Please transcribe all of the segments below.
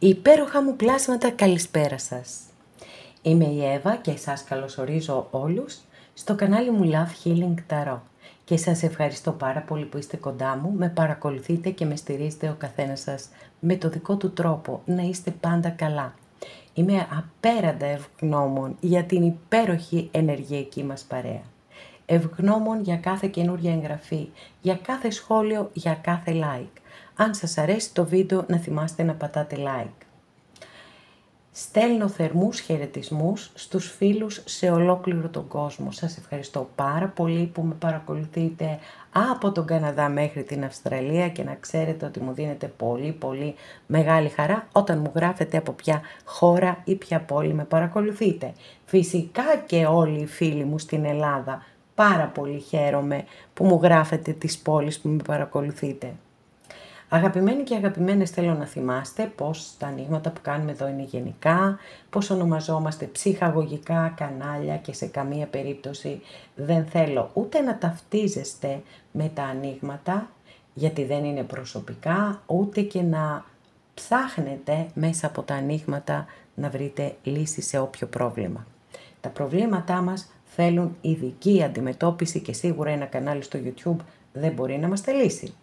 Υπέροχα μου πλάσματα, καλησπέρα σας. Είμαι η Εύα και σας καλωσορίζω όλους στο κανάλι μου Love Healing Tarot και σας ευχαριστώ πάρα πολύ που είστε κοντά μου, με παρακολουθείτε και με στηρίζετε ο καθένας σας με το δικό του τρόπο, να είστε πάντα καλά. Είμαι απέραντα ευγνώμων για την υπέροχη ενεργειακή μας παρέα. Ευγνώμων για κάθε καινούρια εγγραφή, για κάθε σχόλιο, για κάθε like. Αν σας αρέσει το βίντεο, να θυμάστε να πατάτε like. Στέλνω θερμούς χαιρετισμούς στους φίλους σε ολόκληρο τον κόσμο. Σας ευχαριστώ πάρα πολύ που με παρακολουθείτε από τον Καναδά μέχρι την Αυστραλία και να ξέρετε ότι μου δίνετε πολύ μεγάλη χαρά όταν μου γράφετε από ποια χώρα ή ποια πόλη με παρακολουθείτε. Φυσικά και όλοι οι φίλοι μου στην Ελλάδα, πάρα πολύ χαίρομαι που μου γράφετε τις πόλεις που με παρακολουθείτε. Αγαπημένοι και αγαπημένες, θέλω να θυμάστε πως τα ανοίγματα που κάνουμε εδώ είναι γενικά, πως ονομαζόμαστε ψυχαγωγικά κανάλια και σε καμία περίπτωση δεν θέλω ούτε να ταυτίζεστε με τα ανοίγματα, γιατί δεν είναι προσωπικά, ούτε και να ψάχνετε μέσα από τα ανοίγματα να βρείτε λύση σε όποιο πρόβλημα. Τα προβλήματά μας θέλουν ειδική αντιμετώπιση και σίγουρα ένα κανάλι στο YouTube δεν μπορεί να μας τα λύσει.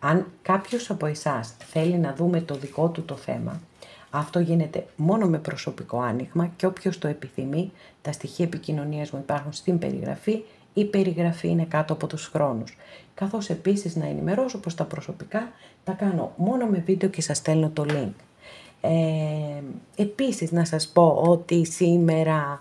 Αν κάποιος από εσάς θέλει να δούμε το δικό του το θέμα, αυτό γίνεται μόνο με προσωπικό άνοιγμα και όποιος το επιθυμεί, τα στοιχεία επικοινωνίας μου υπάρχουν στην περιγραφή, η περιγραφή είναι κάτω από τους χρόνους. Καθώς επίσης να ενημερώσω πως τα προσωπικά τα κάνω μόνο με βίντεο και σας στέλνω το link. Επίσης να σας πω ότι σήμερα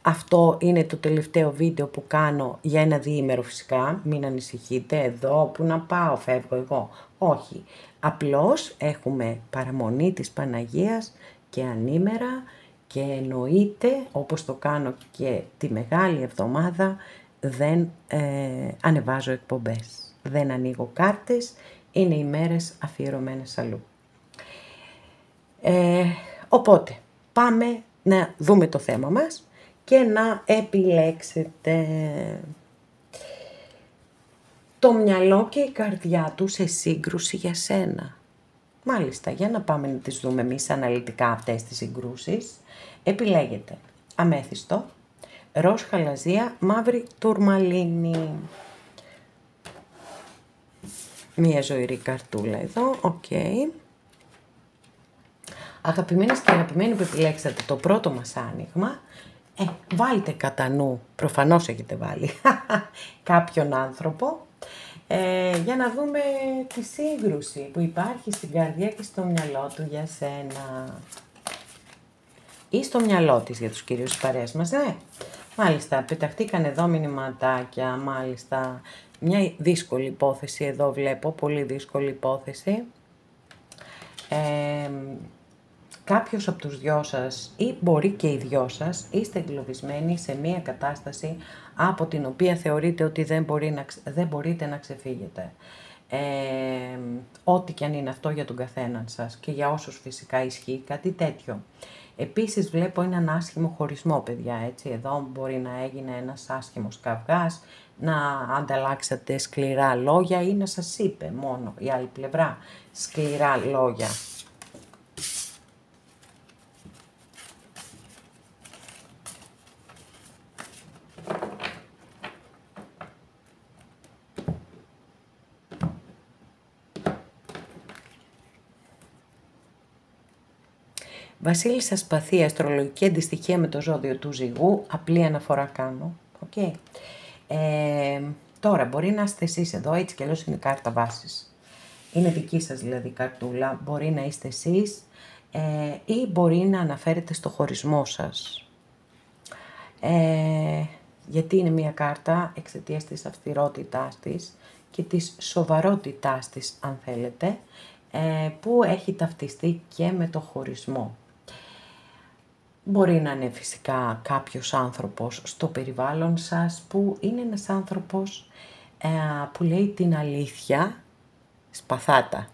αυτό είναι το τελευταίο βίντεο που κάνω για ένα διήμερο φυσικά, μην ανησυχείτε, εδώ που να πάω, φεύγω εγώ, όχι. Απλώς έχουμε παραμονή της Παναγίας και ανήμερα και εννοείται, όπως το κάνω και τη Μεγάλη Εβδομάδα, δεν ανεβάζω εκπομπές, δεν ανοίγω κάρτες, είναι ημέρες αφιερωμένες αλλού. Οπότε, πάμε να δούμε το θέμα μας και να επιλέξετε. Το μυαλό και η καρδιά του σε σύγκρουση για σένα. Μάλιστα, για να πάμε να τις δούμε εμείς αναλυτικά αυτές τις συγκρούσεις. Επιλέγετε αμέθιστο, ροζ χαλαζία, μαύρη τουρμαλίνη. Μία ζωηρή καρτούλα εδώ, οκ. Αγαπημένες και αγαπημένοι που επιλέξατε το πρώτο μας άνοιγμα, βάλτε κατά νου, προφανώς έχετε βάλει κάποιον άνθρωπο, για να δούμε τη σύγκρουση που υπάρχει στην καρδιά και στο μυαλό του για σένα. Ή στο μυαλό της για τους κυρίους της παρέας μας, ναι. Μάλιστα, πεταχτήκαν εδώ μηνυματάκια, μάλιστα. Μια δύσκολη υπόθεση εδώ βλέπω, πολύ δύσκολη υπόθεση. Κάποιος από τους δυο σας ή μπορεί και οι δυο σας είστε εγκλωβισμένοι σε μία κατάσταση από την οποία θεωρείτε ότι δεν μπορείτε να ξεφύγετε. Ό,τι και αν είναι αυτό για τον καθέναν σας και για όσους φυσικά ισχύει κάτι τέτοιο. Επίσης βλέπω έναν άσχημο χωρισμό, παιδιά, έτσι, εδώ μπορεί να έγινε ένας άσχημος καυγάς, να ανταλλάξατε σκληρά λόγια ή να σας είπε μόνο η άλλη πλευρά σκληρά λόγια. Βασίλισσα Σπαθή, αστρολογική αντιστοιχεία με το ζώδιο του Ζυγού, απλή αναφορά κάνω. Okay. Τώρα μπορεί να είστε εσείς εδώ, έτσι κι αλλιώς είναι η κάρτα βάσης. Είναι δική σας δηλαδή καρτούλα, μπορεί να είστε εσείς ή μπορεί να αναφέρετε στο χωρισμό σας. Γιατί είναι μια κάρτα εξαιτίας της αυστηρότητάς της και της σοβαρότητάς της, αν θέλετε, που έχει ταυτιστεί και με το χωρισμό. Μπορεί να είναι φυσικά κάποιος άνθρωπος στο περιβάλλον σας που είναι ένας άνθρωπος που λέει την αλήθεια σπαθάτα.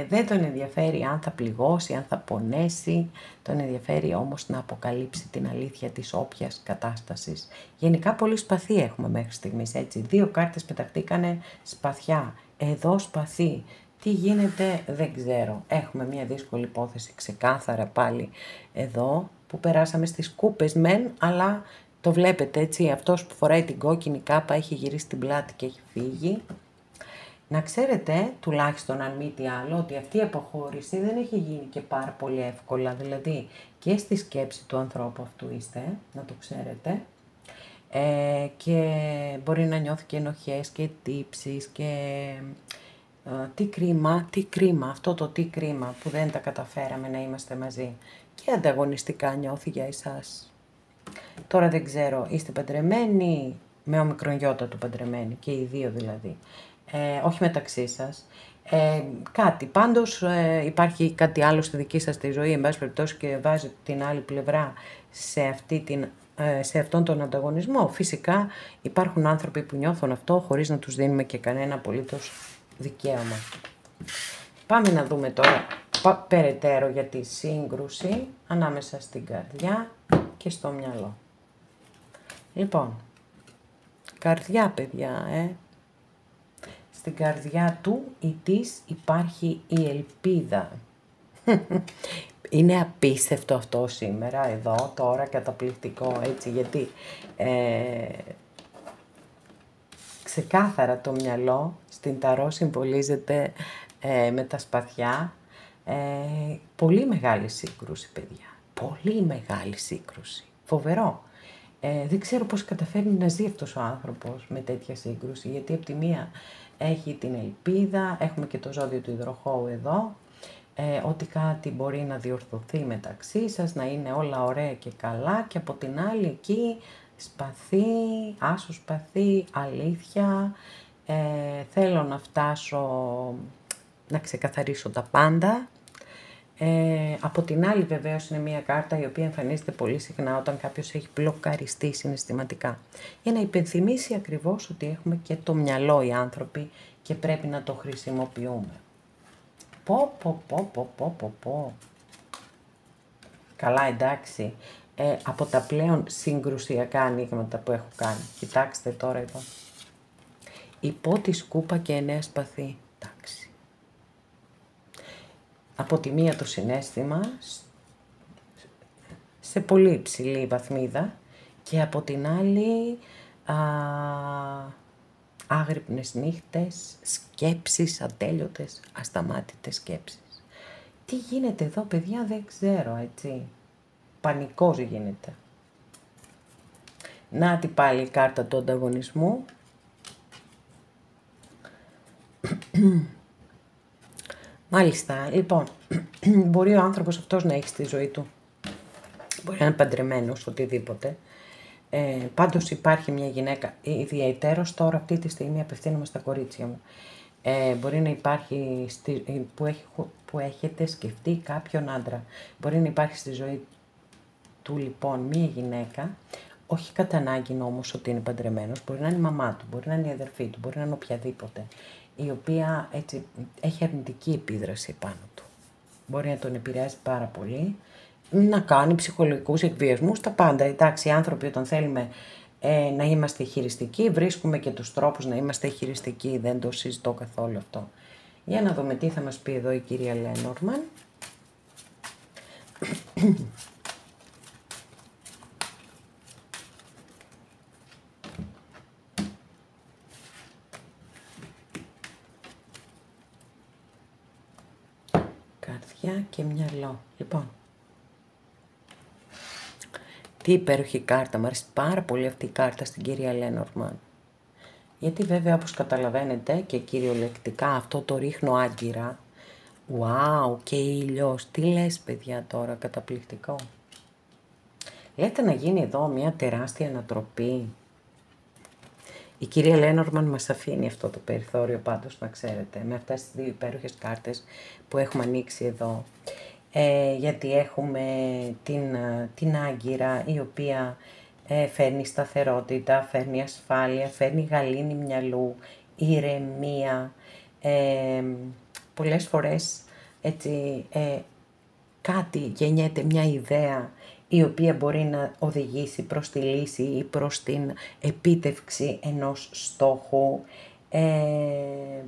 Δεν τον ενδιαφέρει αν θα πληγώσει, αν θα πονέσει, τον ενδιαφέρει όμως να αποκαλύψει την αλήθεια της όποιας κατάστασης. Γενικά πολύ σπαθί έχουμε μέχρι στιγμής, έτσι. 2 κάρτες πεταχτήκανε σπαθιά, εδώ σπαθί. Τι γίνεται δεν ξέρω. Έχουμε μια δύσκολη υπόθεση ξεκάθαρα πάλι εδώ που περάσαμε στις κούπες μεν, αλλά το βλέπετε έτσι, αυτός που φοράει την κόκκινη κάπα έχει γυρίσει την πλάτη και έχει φύγει. Να ξέρετε, τουλάχιστον αν μη τι άλλο, ότι αυτή η αποχώρηση δεν έχει γίνει και πάρα πολύ εύκολα. Δηλαδή και στη σκέψη του ανθρώπου αυτού είστε, να το ξέρετε. Και μπορεί να νιώθει και ενοχές και τύψεις και τι κρίμα, αυτό το τι κρίμα που δεν τα καταφέραμε να είμαστε μαζί. Και ανταγωνιστικά νιώθει για εσάς. Τώρα δεν ξέρω, είστε παντρεμένοι, με ομικρογιώτα του παντρεμένοι, και οι δύο δηλαδή. Όχι μεταξύ σας. Κάτι, πάντως υπάρχει κάτι άλλο στη δική σας τη ζωή, εν πάση περιπτώσει, και βάζει την άλλη πλευρά σε αυτόν τον ανταγωνισμό. Φυσικά υπάρχουν άνθρωποι που νιώθουν αυτό χωρίς να τους δίνουμε και κανένα απολύτως δικαίωμα. Πάμε να δούμε τώρα περαιτέρω για τη σύγκρουση ανάμεσα στην καρδιά και στο μυαλό. Λοιπόν, καρδιά παιδιά, στην καρδιά του ή της υπάρχει η ελπίδα. Είναι απίστευτο αυτό σήμερα, εδώ, τώρα, καταπληκτικό, έτσι, γιατί ξεκάθαρα το μυαλό στην ταρό συμβολίζεται με τα σπαθιά. Πολύ μεγάλη σύγκρουση, παιδιά. Πολύ μεγάλη σύγκρουση. Φοβερό. Δεν ξέρω πώς καταφέρνει να ζει αυτός ο άνθρωπος με τέτοια σύγκρουση, γιατί από τη μία έχει την ελπίδα, έχουμε και το ζώδιο του υδροχόου εδώ, ότι κάτι μπορεί να διορθωθεί μεταξύ σας, να είναι όλα ωραία και καλά, και από την άλλη εκεί σπαθί, άσο σπαθί, αλήθεια, θέλω να φτάσω να ξεκαθαρίσω τα πάντα. Από την άλλη βεβαίως είναι μια κάρτα η οποία εμφανίζεται πολύ συχνά όταν κάποιος έχει μπλοκαριστεί συναισθηματικά, για να υπενθυμίσει ακριβώς ότι έχουμε και το μυαλό οι άνθρωποι και πρέπει να το χρησιμοποιούμε. Πω. Καλά, εντάξει, από τα πλέον συγκρουσιακά ανοίγματα που έχω κάνει. Κοιτάξτε τώρα εδώ. Υπό τη σκούπα και 9 σπαθί. Εντάξει. Από τη μία το συναίσθημα σε πολύ υψηλή βαθμίδα και από την άλλη άγρυπνες νύχτες, σκέψεις ατέλειωτες, ασταμάτητες σκέψεις. Τι γίνεται εδώ παιδιά δεν ξέρω, έτσι. Πανικός γίνεται. Να τη πάλι η κάρτα του ανταγωνισμού. Μάλιστα, λοιπόν, μπορεί ο άνθρωπος αυτός να έχει στη ζωή του. Μπορεί να είναι παντρεμένος, οτιδήποτε. Πάντως υπάρχει μια γυναίκα, ιδιαιτέρως τώρα αυτή τη στιγμή απευθύνομαι στα κορίτσια μου. Μπορεί να υπάρχει, που έχετε σκεφτεί κάποιον άντρα. Μπορεί να υπάρχει στη ζωή του λοιπόν μια γυναίκα, όχι κατά ανάγκη όμως ότι είναι παντρεμένος, μπορεί να είναι η μαμά του, μπορεί να είναι η αδερφή του, μπορεί να είναι οποιαδήποτε, η οποία έτσι έχει αρνητική επίδραση πάνω του. Μπορεί να τον επηρεάσει πάρα πολύ, να κάνει ψυχολογικούς εκβιασμούς, τα πάντα. Εντάξει, οι άνθρωποι όταν θέλουμε να είμαστε χειριστικοί, βρίσκουμε και τους τρόπους να είμαστε χειριστικοί, δεν το συζητώ καθόλου αυτό. Για να δούμε τι θα μας πει εδώ η κυρία Λένορμαν. Καρδιά και μυαλό. Λοιπόν, τι υπέροχη κάρτα, μου αρέσει πάρα πολύ αυτή η κάρτα στην κυρία Λένορμαν. Γιατί βέβαια όπως καταλαβαίνετε και κυριολεκτικά αυτό το ρίχνω άγκυρα. Ουάου, και ήλιος, τι λες παιδιά τώρα, καταπληκτικό. Λέτε να γίνει εδώ μια τεράστια ανατροπή. Η κυρία Λένορμαν μας αφήνει αυτό το περιθώριο πάντως, να ξέρετε, με αυτές τις δύο υπέροχες κάρτες που έχουμε ανοίξει εδώ. Γιατί έχουμε την άγκυρα η οποία φέρνει σταθερότητα, φέρνει ασφάλεια, φέρνει γαλήνη μυαλού, ηρεμία. Πολλές φορές έτσι κάτι γεννιέται, μια ιδέα η οποία μπορεί να οδηγήσει προς τη λύση ή προς την επίτευξη ενός στόχου.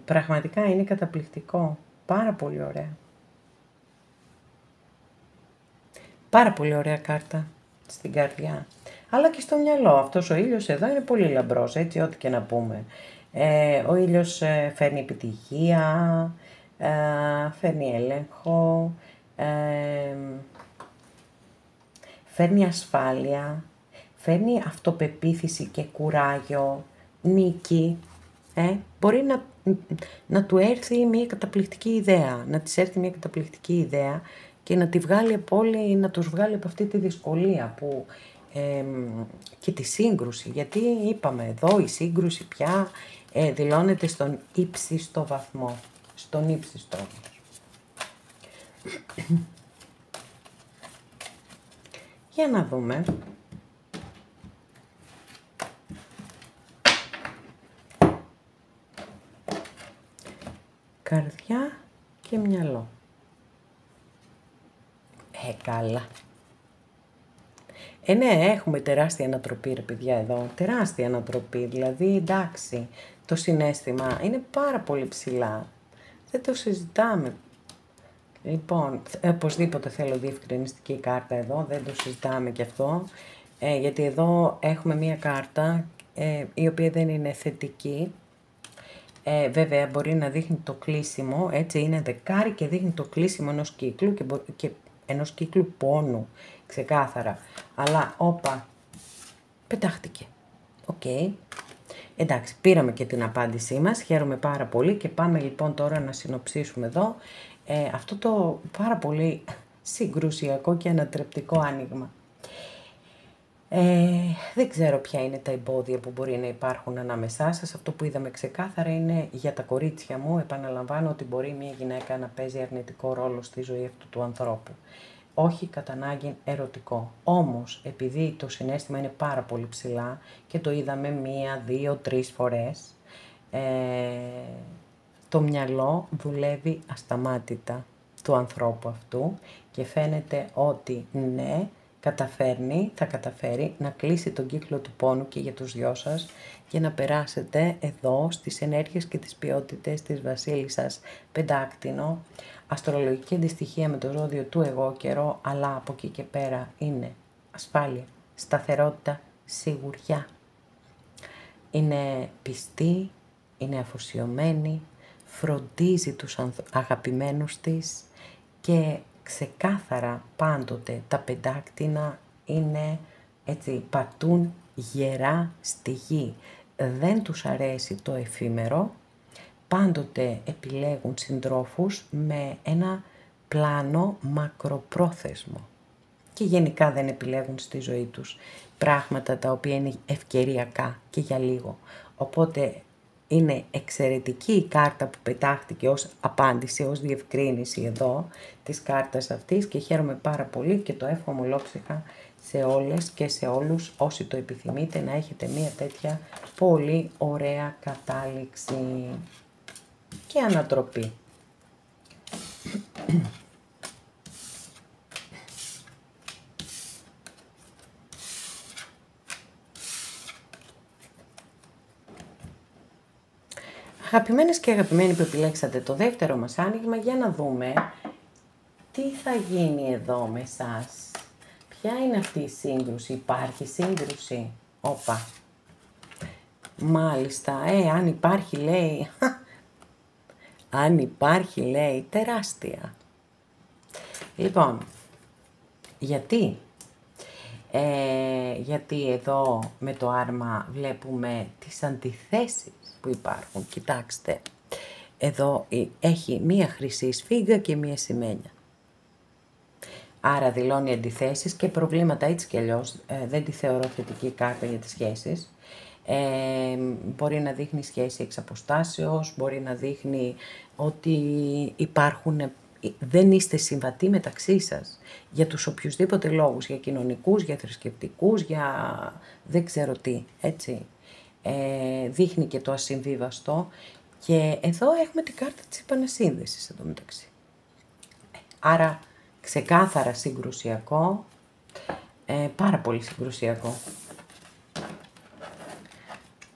Πραγματικά είναι καταπληκτικό. Πάρα πολύ ωραία. Πάρα πολύ ωραία κάρτα στην καρδιά. Αλλά και στο μυαλό. Αυτός ο ήλιος εδώ είναι πολύ λαμπρός, έτσι, ό,τι και να πούμε. Ο ήλιος φέρνει επιτυχία, φέρνει έλεγχο, φέρνει ασφάλεια, φέρνει αυτοπεποίθηση και κουράγιο, νίκη. Μπορεί να του έρθει μια καταπληκτική ιδέα, να της έρθει μια καταπληκτική ιδέα και να τη βγάλει από όλη, να τους βγάλει από αυτή τη δυσκολία που, και τη σύγκρουση, γιατί είπαμε εδώ η σύγκρουση πια δηλώνεται στον ύψιστο βαθμό, στον ύψιστο. Για να δούμε. Καρδιά και μυαλό. Καλά. Ναι, έχουμε τεράστια ανατροπή ρε παιδιά εδώ, τεράστια ανατροπή, δηλαδή εντάξει, το συναίσθημα είναι πάρα πολύ ψηλά, δεν το συζητάμε. Λοιπόν, οπωσδήποτε θέλω διευκρινιστική κάρτα εδώ, δεν το συζητάμε και αυτό, γιατί εδώ έχουμε μία κάρτα η οποία δεν είναι θετική. Βέβαια μπορεί να δείχνει το κλείσιμο, έτσι είναι δεκάρι και δείχνει το κλείσιμο ενός κύκλου και ενός κύκλου πόνου, ξεκάθαρα. Αλλά όπα, πετάχτηκε. Οκ. Εντάξει, πήραμε και την απάντησή μας, χαίρομαι πάρα πολύ και πάμε λοιπόν τώρα να συνοψίσουμε εδώ αυτό το πάρα πολύ συγκρουσιακό και ανατρεπτικό άνοιγμα. Δεν ξέρω ποια είναι τα εμπόδια που μπορεί να υπάρχουν ανάμεσά σας. Αυτό που είδαμε ξεκάθαρα είναι για τα κορίτσια μου. Επαναλαμβάνω ότι μπορεί μια γυναίκα να παίζει αρνητικό ρόλο στη ζωή αυτού του ανθρώπου. Όχι κατά ανάγκη ερωτικό. Όμως, επειδή το συναίσθημα είναι πάρα πολύ ψηλά και το είδαμε 1, 2, 3 φορές, το μυαλό δουλεύει ασταμάτητα του ανθρώπου αυτού και φαίνεται ότι ναι, θα καταφέρει να κλείσει τον κύκλο του πόνου και για τους δυο σας και να περάσετε εδώ στις ενέργειες και τις ποιότητες της βασίλισσας Πεντάκτηνο. Αστρολογική αντιστοιχεία με το ζώδιο του εγώ καιρό, αλλά από εκεί και πέρα είναι ασφάλεια, σταθερότητα, σιγουριά. Είναι πιστή, είναι αφοσιωμένη, φροντίζει τους αγαπημένους της και ξεκάθαρα πάντοτε τα πεντάκτηνα είναι έτσι, πατούν γερά στη γη. Δεν τους αρέσει το εφήμερο, πάντοτε επιλέγουν συντρόφους με ένα πλάνο μακροπρόθεσμο και γενικά δεν επιλέγουν στη ζωή τους πράγματα τα οποία είναι ευκαιριακά και για λίγο. Οπότε είναι εξαιρετική η κάρτα που πετάχτηκε ως απάντηση, ως διευκρίνηση εδώ της κάρτας αυτής και χαίρομαι πάρα πολύ και το εύχομαι ολόψυχα σε όλες και σε όλους όσοι το επιθυμείτε να έχετε μια τέτοια πολύ ωραία κατάληξη και ανατροπή. Αγαπημένες και αγαπημένοι που επιλέξατε το δεύτερο μας άνοιγμα, για να δούμε τι θα γίνει εδώ με εσάς. Ποια είναι αυτή η σύγκρουση, υπάρχει σύγκρουση, όπα. Μάλιστα, αν υπάρχει λέει, αν υπάρχει λέει τεράστια. Λοιπόν, γιατί εδώ με το άρμα βλέπουμε τις αντιθέσεις που υπάρχουν. Κοιτάξτε, εδώ έχει μία χρυσή σφίγγα και μία σημαίνια. Άρα δηλώνει αντιθέσεις και προβλήματα έτσι κι αλλιώς. Δεν τη θεωρώ θετική κάρτα για τις σχέσεις. Μπορεί να δείχνει σχέση εξ αποστάσεως, μπορεί να δείχνει ότι δεν είστε συμβατοί μεταξύ σας για τους οποιουσδήποτε λόγους, για κοινωνικούς, για θρησκευτικούς, για δεν ξέρω τι, έτσι. Δείχνει και το ασυμβίβαστο και εδώ έχουμε την κάρτα της επανασύνδεσης εδώ μεταξύ. Άρα ξεκάθαρα συγκρουσιακό, πάρα πολύ συγκρουσιακό.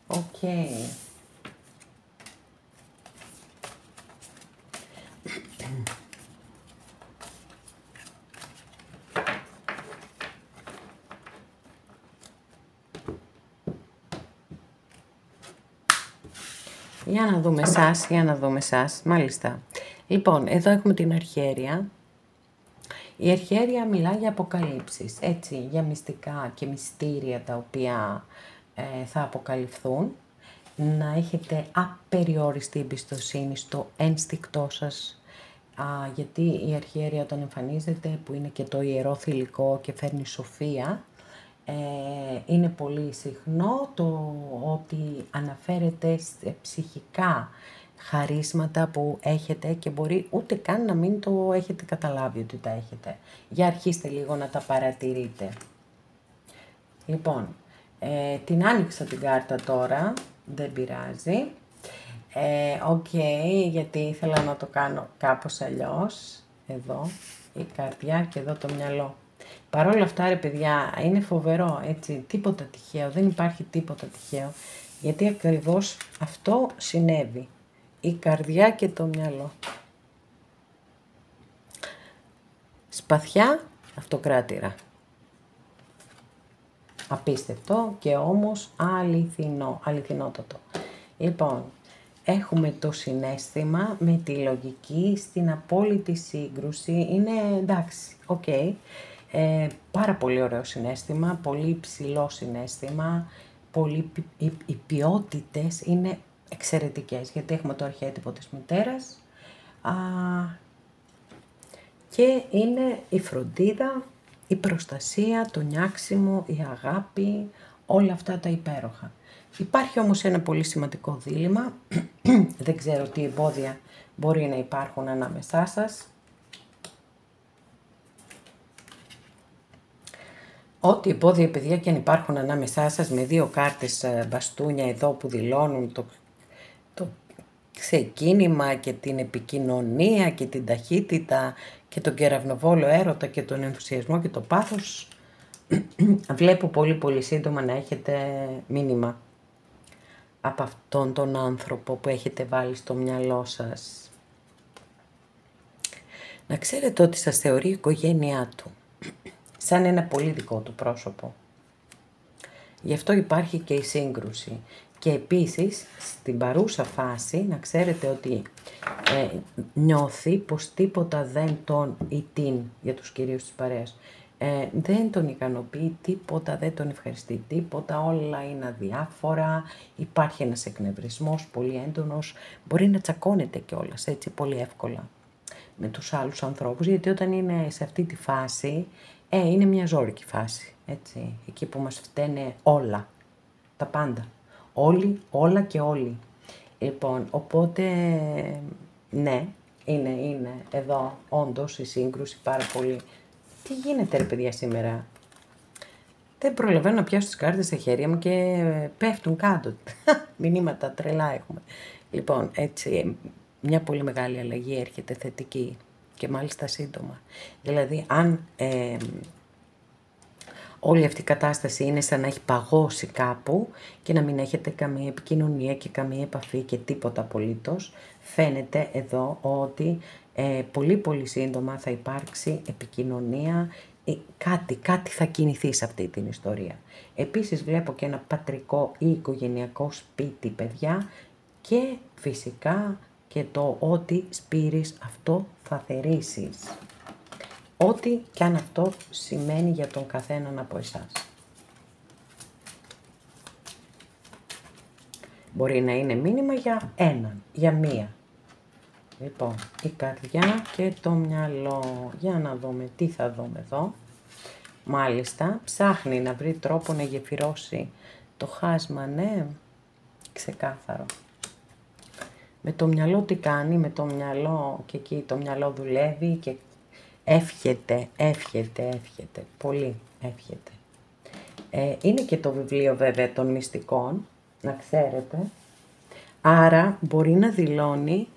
Οκ. Για να δούμε εσάς, για να δούμε εσάς. Μάλιστα. Λοιπόν, εδώ έχουμε την αρχαίρεια. Η αρχαίρεια μιλά για αποκαλύψεις, έτσι, για μυστικά και μυστήρια τα οποία θα αποκαλυφθούν. Να έχετε απεριόριστη εμπιστοσύνη στο ένστικτό σας, γιατί η αρχαίρεια όταν εμφανίζεται, που είναι και το ιερό θηλυκό και φέρνει σοφία, είναι πολύ συχνό το ότι αναφέρεται σε ψυχικά χαρίσματα που έχετε και μπορεί ούτε καν να μην το έχετε καταλάβει ότι τα έχετε. Για αρχίστε λίγο να τα παρατηρείτε. Λοιπόν, την άνοιξα την κάρτα τώρα, δεν πειράζει. Οκ, γιατί ήθελα να το κάνω κάπως αλλιώς. Εδώ η καρδιά και εδώ το μυαλό. Παρ' όλα αυτά, ρε παιδιά, είναι φοβερό, έτσι, τίποτα τυχαίο, δεν υπάρχει τίποτα τυχαίο, γιατί ακριβώς αυτό συνέβη, η καρδιά και το μυαλό. Σπαθιά, αυτοκράτηρα. Απίστευτο και όμως αληθινότατο. Λοιπόν, έχουμε το συναίσθημα με τη λογική στην απόλυτη σύγκρουση, είναι εντάξει, οκ. Πάρα πολύ ωραίο συναίσθημα, πολύ υψηλό συναίσθημα, οι ποιότητες είναι εξαιρετικές, γιατί έχουμε το αρχέτυπο της μητέρας και είναι η φροντίδα, η προστασία, το νιάξιμο, η αγάπη, όλα αυτά τα υπέροχα. Υπάρχει όμως ένα πολύ σημαντικό δίλημμα, δεν ξέρω τι εμπόδια μπορεί να υπάρχουν ανάμεσά σας. Ό,τι εμπόδια, παιδιά, και αν υπάρχουν ανάμεσά σας, με δύο κάρτες μπαστούνια εδώ που δηλώνουν το ξεκίνημα και την επικοινωνία και την ταχύτητα και τον κεραυνοβόλο έρωτα και τον ενθουσιασμό και το πάθος, βλέπω πολύ σύντομα να έχετε μήνυμα από αυτόν τον άνθρωπο που έχετε βάλει στο μυαλό σας. Να ξέρετε ότι σας θεωρεί η οικογένειά του, σαν ένα πολύ δικό του πρόσωπο. Γι' αυτό υπάρχει και η σύγκρουση. Και επίσης, στην παρούσα φάση, να ξέρετε ότι νιώθει πως τίποτα δεν τον ή την, για τους κυρίους της παρέας, δεν τον ικανοποιεί, τίποτα δεν τον ευχαριστεί, τίποτα, όλα είναι αδιάφορα, υπάρχει ένας εκνευρισμός πολύ έντονος, μπορεί να τσακώνεται κιόλας έτσι πολύ εύκολα με τους άλλους ανθρώπους, γιατί όταν είναι σε αυτή τη φάση, είναι μια ζώρικη φάση, έτσι, εκεί που μας φταίνε όλα, τα πάντα, όλοι, όλα και όλοι. Λοιπόν, οπότε, ναι, είναι εδώ όντως η σύγκρουση πάρα πολύ. Τι γίνεται, ρε παιδιά, σήμερα? Δεν προλαβαίνω να πιάσω τις κάρτες στα χέρια μου και πέφτουν κάτω. Μηνύματα τρελά έχουμε. Λοιπόν, έτσι, μια πολύ μεγάλη αλλαγή έρχεται θετική και μάλιστα σύντομα. Δηλαδή, αν όλη αυτή η κατάσταση είναι σαν να έχει παγώσει κάπου και να μην έχετε καμία επικοινωνία και καμία επαφή και τίποτα απολύτως, φαίνεται εδώ ότι πολύ σύντομα θα υπάρξει επικοινωνία, κάτι θα κινηθεί σε αυτή την ιστορία. Επίσης βλέπω και ένα πατρικό ή οικογενειακό σπίτι, παιδιά, και φυσικά και το ότι σπείρεις αυτό θα θερήσεις. Ό,τι και αν αυτό σημαίνει για τον καθέναν από εσάς. Μπορεί να είναι μήνυμα για έναν, για μία. Λοιπόν, η καρδιά και το μυαλό. Για να δούμε τι θα δούμε εδώ. Μάλιστα, ψάχνει να βρει τρόπο να γεφυρώσει το χάσμα, ναι, ξεκάθαρο. Με το μυαλό τι κάνει, με το μυαλό και εκεί το μυαλό δουλεύει και εύχεται, πολύ εύχεται. Είναι και το βιβλίο βέβαια των μυστικών, να ξέρετε, άρα μπορεί να δηλώνει,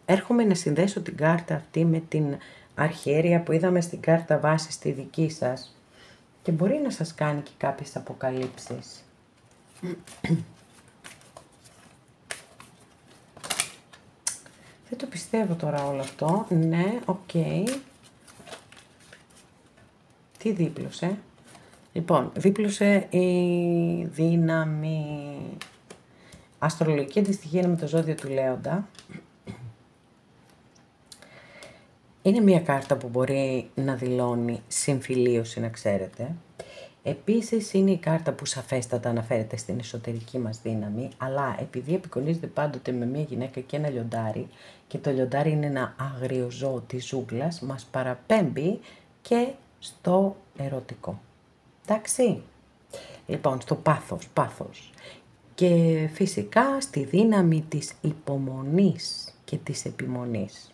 έρχομαι να συνδέσω την κάρτα αυτή με την αρχαίρεια που είδαμε στην κάρτα βάση στη δική σας και μπορεί να σας κάνει και κάποιες αποκαλύψεις. Δεν το πιστεύω τώρα όλο αυτό. Ναι, οκ. Τι δίπλωσε? Λοιπόν, δίπλωσε η δύναμη. Αστρολογική αντιστοιχεία είναι με το ζώδιο του Λέοντα. Είναι μια κάρτα που μπορεί να δηλώνει συμφιλίωση, να ξέρετε. Επίσης είναι η κάρτα που σαφέστατα αναφέρεται στην εσωτερική μας δύναμη, αλλά επειδή επικονίζεται πάντοτε με μια γυναίκα και ένα λιοντάρι, και το λιοντάρι είναι ένα άγριο ζώο της ζούγκλας, μας παραπέμπει και στο ερωτικό. Εντάξει, λοιπόν, στο πάθος. Και φυσικά στη δύναμη της υπομονής και της επιμονής.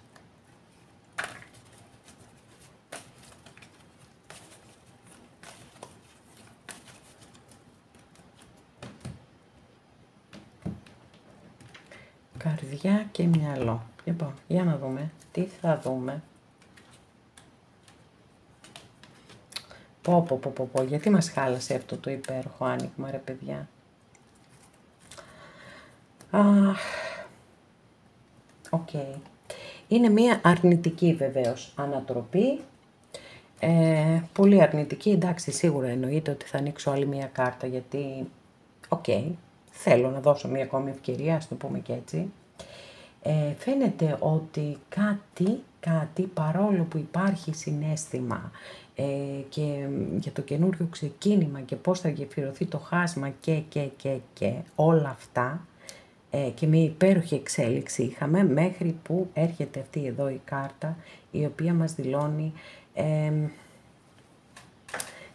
Καρδιά και μυαλό. Λοιπόν, για να δούμε. Τι θα δούμε. Πω. Γιατί μας χάλασε αυτό το υπέροχο άνοιγμα, ρε παιδιά. Οκ. Είναι μια αρνητική βεβαίως ανατροπή. Πολύ αρνητική. Εντάξει, σίγουρα εννοείται ότι θα ανοίξω άλλη μια κάρτα, γιατί θέλω να δώσω μια ακόμη ευκαιρία, ας το πούμε και έτσι. Φαίνεται ότι κάτι παρόλο που υπάρχει συναίσθημα και για το καινούριο ξεκίνημα και πώς θα γεφυρωθεί το χάσμα και όλα αυτά, και μια υπέροχη εξέλιξη είχαμε μέχρι που έρχεται αυτή εδώ η κάρτα, η οποία μας δηλώνει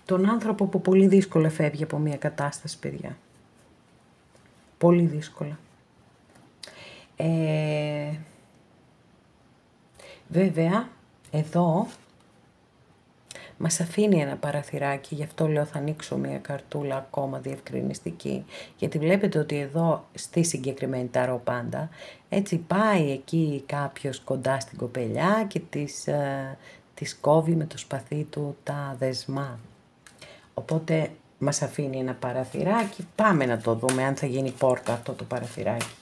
τον άνθρωπο που πολύ δύσκολα φεύγει από μια κατάσταση, παιδιά. Πολύ δύσκολα. Βέβαια, εδώ μας αφήνει ένα παραθυράκι, γι' αυτό λέω θα ανοίξω μια καρτούλα ακόμα διευκρινιστική, γιατί βλέπετε ότι εδώ στη συγκεκριμένη ταρό πάντα, έτσι πάει εκεί κάποιος κοντά στην κοπελιά και της κόβει με το σπαθί του τα δεσμά. Οπότε μας αφήνει ένα παραθυράκι, πάμε να το δούμε αν θα γίνει πόρτα αυτό το παραθυράκι.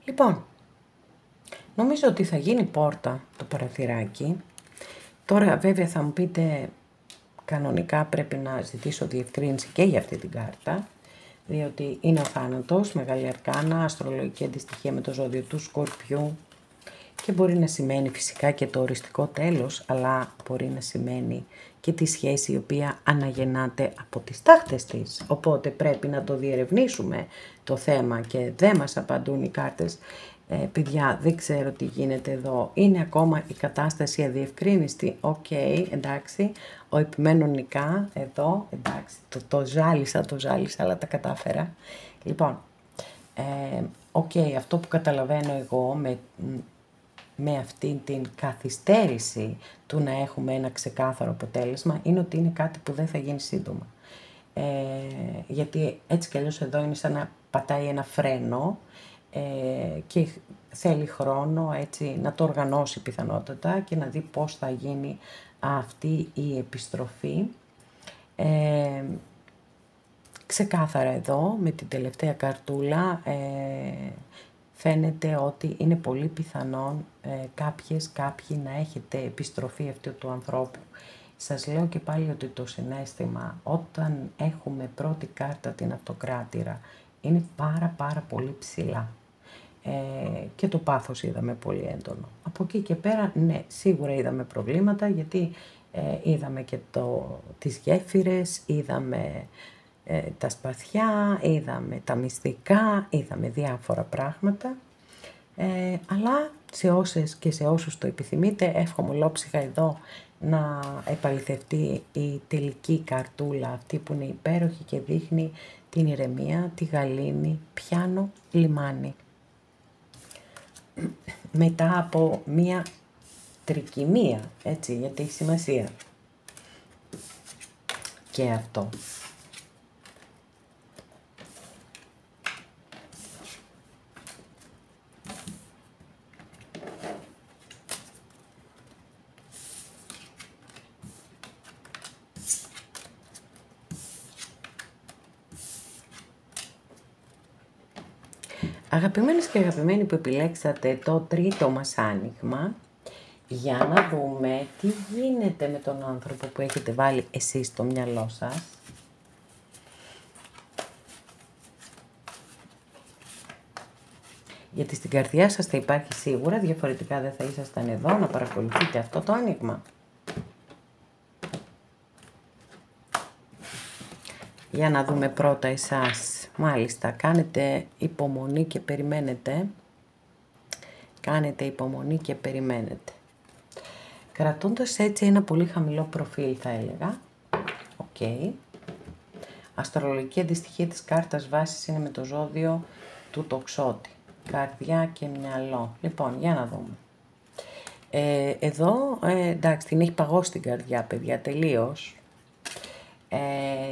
Λοιπόν, νομίζω ότι θα γίνει πόρτα το παραθυράκι. Τώρα βέβαια θα μου πείτε, κανονικά πρέπει να ζητήσω διευκρίνηση και για αυτή την κάρτα, διότι είναι ο θάνατος, μεγάλη αρκάνα, αστρολογική αντιστοιχεία με το ζώδιο του Σκορπιού και μπορεί να σημαίνει φυσικά και το οριστικό τέλος, αλλά μπορεί να σημαίνει και τη σχέση η οποία αναγεννάται από τις τάχτες της. Οπότε πρέπει να το διερευνήσουμε το θέμα και δεν μας απαντούν οι κάρτες. Παιδιά, δεν ξέρω τι γίνεται εδώ. Είναι ακόμα η κατάσταση αδιευκρίνηστη. Εντάξει. Ο επιμένων νικά εδώ. Εντάξει. Το ζάλισα, αλλά τα κατάφερα. Λοιπόν, αυτό που καταλαβαίνω εγώ με αυτή την καθυστέρηση του να έχουμε ένα ξεκάθαρο αποτέλεσμα είναι ότι είναι κάτι που δεν θα γίνει σύντομα. Γιατί έτσι κι αλλιώς εδώ είναι σαν να πατάει ένα φρένο και θέλει χρόνο έτσι να το οργανώσει πιθανότατα και να δει πώς θα γίνει αυτή η επιστροφή. Ξεκάθαρα εδώ με την τελευταία καρτούλα φαίνεται ότι είναι πολύ πιθανόν κάποιοι να έχετε επιστροφή αυτού του ανθρώπου. Σας λέω και πάλι ότι το συναίσθημα όταν έχουμε πρώτη κάρτα την αυτοκράτηρα είναι πάρα πολύ ψηλά. Και το πάθος είδαμε πολύ έντονο. Από εκεί και πέρα, ναι, σίγουρα είδαμε προβλήματα, γιατί είδαμε και τις γέφυρες, είδαμε τα σπαθιά, είδαμε τα μυστικά, είδαμε διάφορα πράγματα, αλλά σε όσες και σε όσους το επιθυμείτε, εύχομαι ολόψυχα εδώ να επαληθευτεί η τελική καρτούλα, αυτή που είναι υπέροχη και δείχνει την ηρεμία, τη γαλήνη, πιάνο, λιμάνι. Μετά από μία τρικυμία, έτσι, γιατί έχει σημασία και αυτό. Αγαπημένες και αγαπημένοι που επιλέξατε το τρίτο μας άνοιγμα, για να δούμε τι γίνεται με τον άνθρωπο που έχετε βάλει εσείς στο μυαλό σας. Γιατί στην καρδιά σας θα υπάρχει σίγουρα, διαφορετικά δεν θα ήσασταν εδώ να παρακολουθείτε αυτό το άνοιγμα. Για να δούμε πρώτα εσάς. Μάλιστα, κάνετε υπομονή και περιμένετε. Κάνετε υπομονή και περιμένετε. Κρατώντας έτσι ένα πολύ χαμηλό προφίλ θα έλεγα. Οκ. Αστρολογική αντιστοιχεία της κάρτας βάσης είναι με το ζώδιο του τοξότη. Καρδιά και μυαλό. Λοιπόν, για να δούμε. Εδώ, εντάξει, την έχει παγώσει την καρδιά, παιδιά, τελείως.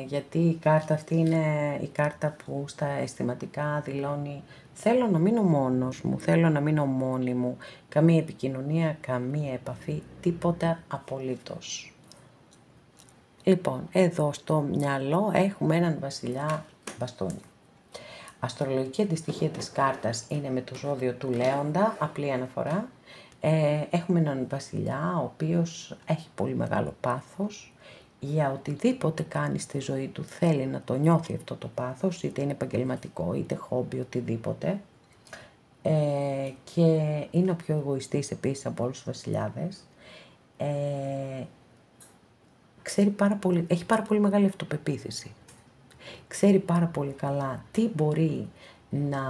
Γιατί η κάρτα αυτή είναι η κάρτα που στα αισθηματικά δηλώνει θέλω να μείνω μόνος μου, θέλω να μείνω μόνη μου, καμία επικοινωνία, καμία επαφή, τίποτα απολύτως. Λοιπόν, εδώ στο μυαλό έχουμε έναν βασιλιά μπαστούνι. Αστρολογική αντιστοιχεία της κάρτας είναι με το ζώδιο του Λέοντα, απλή αναφορά. Έχουμε έναν βασιλιά ο οποίος έχει πολύ μεγάλο πάθος. Για οτιδήποτε κάνει στη ζωή του θέλει να το νιώθει αυτό το πάθος, είτε είναι επαγγελματικό, είτε χόμπι, οτιδήποτε. Και είναι ο πιο εγωιστής επίσης από όλους τους βασιλιάδες. Έχει πάρα πολύ μεγάλη αυτοπεποίθηση. Ξέρει πάρα πολύ καλά τι μπορεί να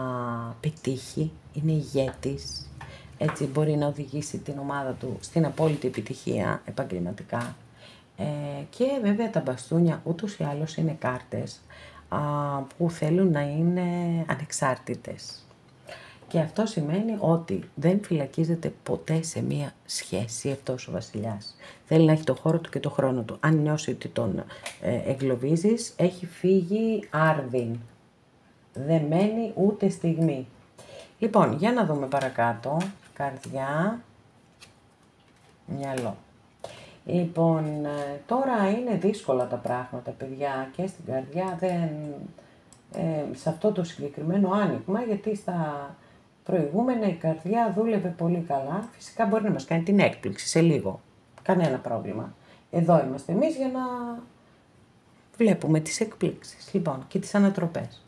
πετύχει, είναι ηγέτης. Έτσι μπορεί να οδηγήσει την ομάδα του στην απόλυτη επιτυχία επαγγελματικά. Και βέβαια τα μπαστούνια ούτως ή άλλως είναι κάρτες που θέλουν να είναι ανεξάρτητες. Και αυτό σημαίνει ότι δεν φυλακίζεται ποτέ σε μία σχέση αυτός ο βασιλιάς. Θέλει να έχει το χώρο του και το χρόνο του. Αν νιώσει ότι τον εγκλωβίζεις, έχει φύγει άρδιν. Δεν μένει ούτε στιγμή. Λοιπόν, για να δούμε παρακάτω. Καρδιά, μυαλό. Λοιπόν, τώρα είναι δύσκολα τα πράγματα, παιδιά, και στην καρδιά σε αυτό το συγκεκριμένο άνοιγμα, γιατί στα προηγούμενα η καρδιά δούλευε πολύ καλά. Φυσικά μπορεί να μας κάνει την έκπληξη σε λίγο, κανένα πρόβλημα. Εδώ είμαστε εμείς για να βλέπουμε τις εκπλήξεις, λοιπόν, και τις ανατροπές.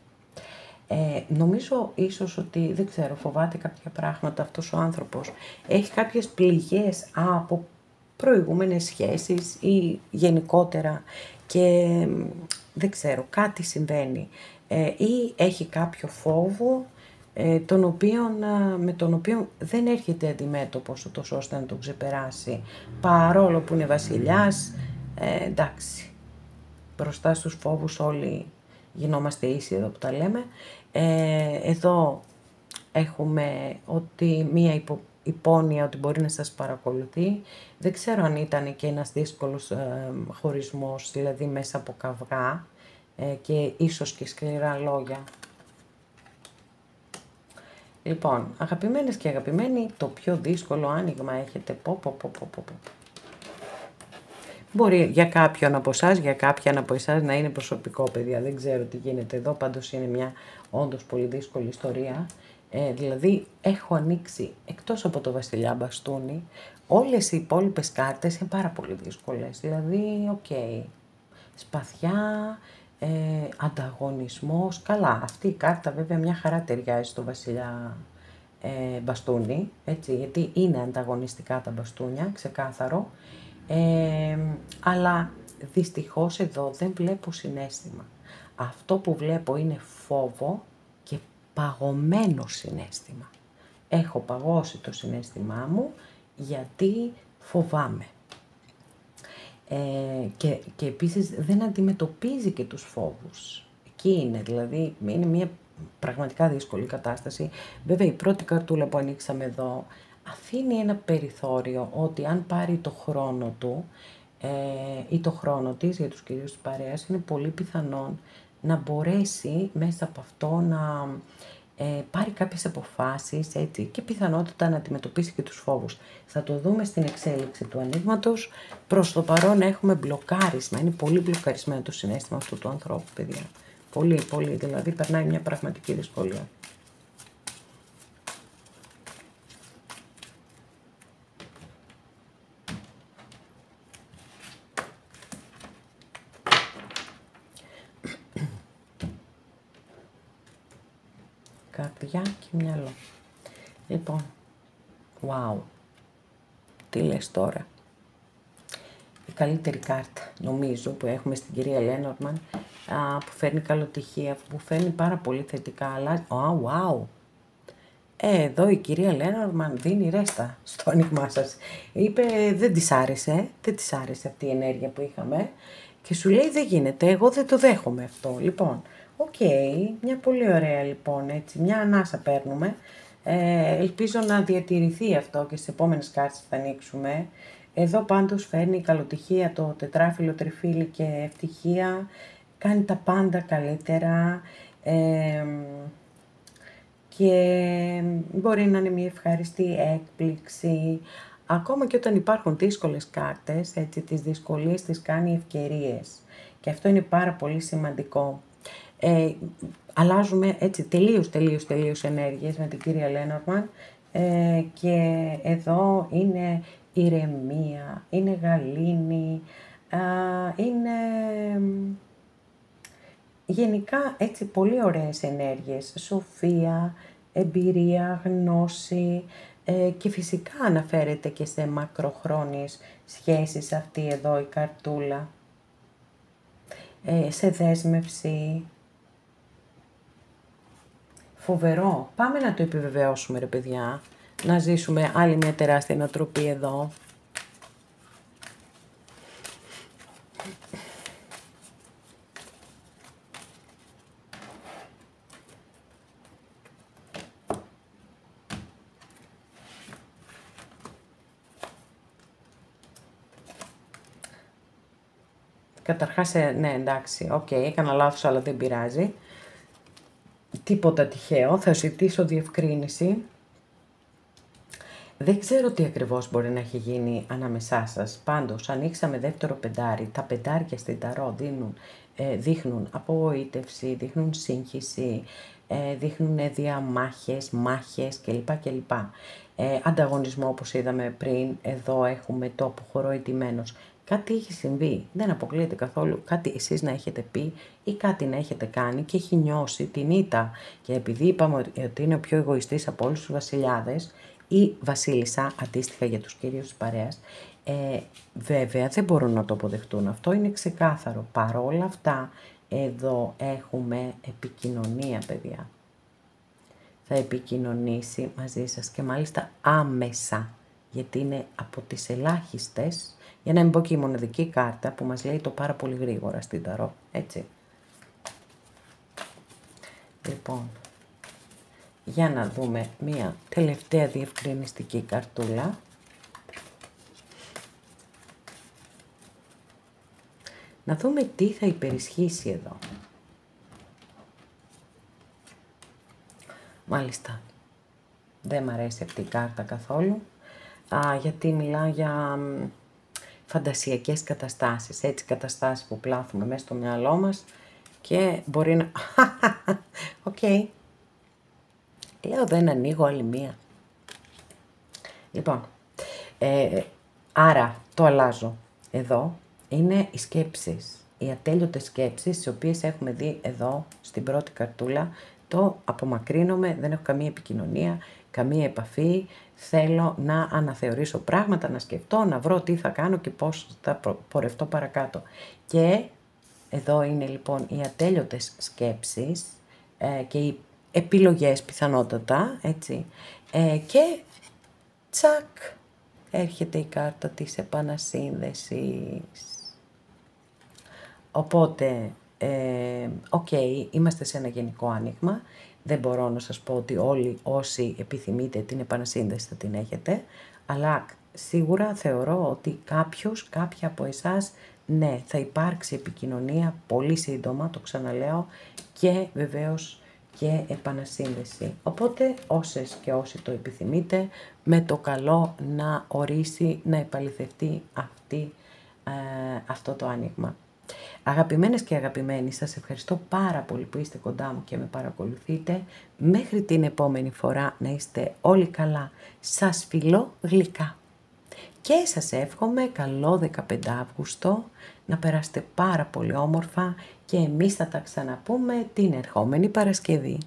Νομίζω ίσως ότι, δεν ξέρω, φοβάται κάποια πράγματα αυτός ο άνθρωπος. Έχει κάποιες πληγές από προηγούμενες σχέσεις ή γενικότερα και δεν ξέρω, κάτι συμβαίνει. Ή έχει κάποιο φόβο με τον οποίο δεν έρχεται αντιμέτωπος ούτως ώστε να τον ξεπεράσει. Παρόλο που είναι βασιλιάς, εντάξει, μπροστά στους φόβους όλοι γινόμαστε ίσοι εδώ που τα λέμε. Εδώ έχουμε ότι μία υπόνοια ότι μπορεί να σας παρακολουθεί. Δεν ξέρω αν ήταν και ένας δύσκολος χωρισμός, δηλαδή μέσα από καυγά και ίσως και σκληρά λόγια. Λοιπόν, αγαπημένες και αγαπημένοι, το πιο δύσκολο άνοιγμα έχετε. Μπορεί για κάποιον από εσάς, για κάποιον από εσάς να είναι προσωπικό, παιδιά. Δεν ξέρω τι γίνεται εδώ, πάντως είναι μια όντως πολύ δύσκολη ιστορία. Δηλαδή, έχω ανοίξει, εκτός από το βασιλιά μπαστούνι, όλες οι υπόλοιπες κάρτες είναι πάρα πολύ δύσκολες. Δηλαδή, σπαθιά, ανταγωνισμός, καλά. Αυτή η κάρτα βέβαια μια χαρά ταιριάζει στο βασιλιά μπαστούνι, έτσι, γιατί είναι ανταγωνιστικά τα μπαστούνια, ξεκάθαρο. Αλλά δυστυχώς εδώ δεν βλέπω συναίσθημα. Αυτό που βλέπω είναι φόβο και παγωμένο συναίσθημα. Έχω παγώσει το συναίσθημά μου γιατί φοβάμαι. Και επίσης δεν αντιμετωπίζει και τους φόβους. Εκεί είναι, δηλαδή είναι μια πραγματικά δύσκολη κατάσταση. Βέβαια η πρώτη καρτούλα που ανοίξαμε εδώ αφήνει ένα περιθώριο ότι αν πάρει το χρόνο του ή το χρόνο της για τους κυρίους της παρέας, είναι πολύ πιθανόν να μπορέσει μέσα από αυτό να πάρει κάποιες αποφάσεις, έτσι, και πιθανότητα να αντιμετωπίσει και τους φόβους. Θα το δούμε στην εξέλιξη του ανοίγματος. Προς το παρόν έχουμε μπλοκάρισμα, είναι πολύ μπλοκαρισμένο το συναίσθημα αυτού του ανθρώπου, παιδιά. Πολύ, πολύ, δηλαδή περνάει μια πραγματική δυσκολία. καρδιά και μυαλό. Λοιπόν, wow, τι λες τώρα. Η καλύτερη κάρτα, νομίζω, που έχουμε στην κυρία Λένορμαν, που φέρνει καλοτυχία, που φέρνει πάρα πολύ θετικά, αλλά, wow. Εδώ η κυρία Λένορμαν δίνει ρέστα στο άνοιγμά σας. Είπε δεν της άρεσε αυτή η ενέργεια που είχαμε και σου λέει δεν γίνεται, εγώ δεν το δέχομαι αυτό. Λοιπόν, μια πολύ ωραία λοιπόν, έτσι, μια ανάσα παίρνουμε. Ελπίζω να διατηρηθεί αυτό και στις επόμενες κάρτες θα ανοίξουμε. Εδώ πάντως φέρνει καλοτυχία το τετράφυλλο, τριφύλι και ευτυχία. Κάνει τα πάντα καλύτερα. Και μπορεί να είναι μια ευχάριστη έκπληξη. Ακόμα και όταν υπάρχουν δύσκολες κάρτες, έτσι, τις δυσκολίες τις κάνει ευκαιρίες. Και αυτό είναι πάρα πολύ σημαντικό. Αλλάζουμε έτσι τελείως ενέργειες με την κυρία Λένορμαν. Και εδώ είναι ηρεμία, είναι γαλήνη, είναι γενικά έτσι πολύ ωραίες ενέργειες, σοφία, εμπειρία, γνώση και φυσικά αναφέρεται και σε μακροχρόνιες σχέσεις αυτή εδώ η καρτούλα, σε δέσμευση. Φοβερό. Πάμε να το επιβεβαιώσουμε ρε παιδιά, να ζήσουμε άλλη μια τεράστια νοοτροπία εδώ. Καταρχάς, ναι, εντάξει, έκανα λάθος, αλλά δεν πειράζει. Τίποτα τυχαίο, θα ζητήσω διευκρίνηση. Δεν ξέρω τι ακριβώς μπορεί να έχει γίνει ανάμεσά σας. Πάντως, ανοίξαμε δεύτερο πεντάρι. Τα πεντάρια στην ταρό δείχνουν απογοήτευση, δείχνουν σύγχυση, δείχνουν διαμάχες, μάχες κλπ. Ανταγωνισμό, όπως είδαμε πριν, εδώ έχουμε το αποχωρώ ηττημένος. Κάτι έχει συμβεί, δεν αποκλείεται καθόλου, κάτι εσείς να έχετε πει ή κάτι να έχετε κάνει και έχει νιώσει την ήττα. Και επειδή είπαμε ότι είναι ο πιο εγωιστής από όλους τους βασιλιάδες ή βασίλισσα, αντίστοιχα για τους κυρίους της παρέας, βέβαια δεν μπορούν να το αποδεχτούν. Αυτό είναι ξεκάθαρο. Παρόλα αυτά, εδώ έχουμε επικοινωνία, παιδιά. Θα επικοινωνήσει μαζί σας και μάλιστα άμεσα, γιατί είναι από τις ελάχιστες, για να μην πω και η μοναδική κάρτα που μας λέει το πάρα πολύ γρήγορα στην ταρό, έτσι. Λοιπόν, για να δούμε μία τελευταία διευκρινιστική καρτούλα. Να δούμε τι θα υπερισχύσει εδώ. Μάλιστα, δεν μ' αρέσει αυτή η κάρτα καθόλου, γιατί μιλά για φαντασιακές καταστάσεις, έτσι, καταστάσεις που πλάθουμε μέσα στο μυαλό μας και μπορεί να... Λέω δεν ανοίγω άλλη μία. Λοιπόν, άρα το αλλάζω. Εδώ είναι οι σκέψεις, οι ατέλειωτες σκέψεις, τις οποίες έχουμε δει εδώ στην πρώτη καρτούλα. Το απομακρύνομαι, δεν έχω καμία επικοινωνία, καμία επαφή, θέλω να αναθεωρήσω πράγματα, να σκεφτώ, να βρω τι θα κάνω και πώς θα πορευτώ παρακάτω. Και εδώ είναι λοιπόν οι ατέλειωτες σκέψεις και οι επιλογές πιθανότατα, έτσι. Και τσακ, έρχεται η κάρτα της επανασύνδεσης. Οπότε, είμαστε σε ένα γενικό άνοιγμα. Δεν μπορώ να σας πω ότι όλοι όσοι επιθυμείτε την επανασύνδεση θα την έχετε, αλλά σίγουρα θεωρώ ότι κάποια από εσάς, ναι, θα υπάρξει επικοινωνία πολύ σύντομα, το ξαναλέω, και βεβαίως και επανασύνδεση. Οπότε όσες και όσοι το επιθυμείτε, με το καλό να ορίσει, να επαληθευτεί αυτό το άνοιγμα. Αγαπημένες και αγαπημένοι, σας ευχαριστώ πάρα πολύ που είστε κοντά μου και με παρακολουθείτε. Μέχρι την επόμενη φορά να είστε όλοι καλά. Σας φιλώ γλυκά. Και σας εύχομαι καλό 15 Αύγουστο, να περάσετε πάρα πολύ όμορφα και εμείς θα τα ξαναπούμε την ερχόμενη Παρασκευή.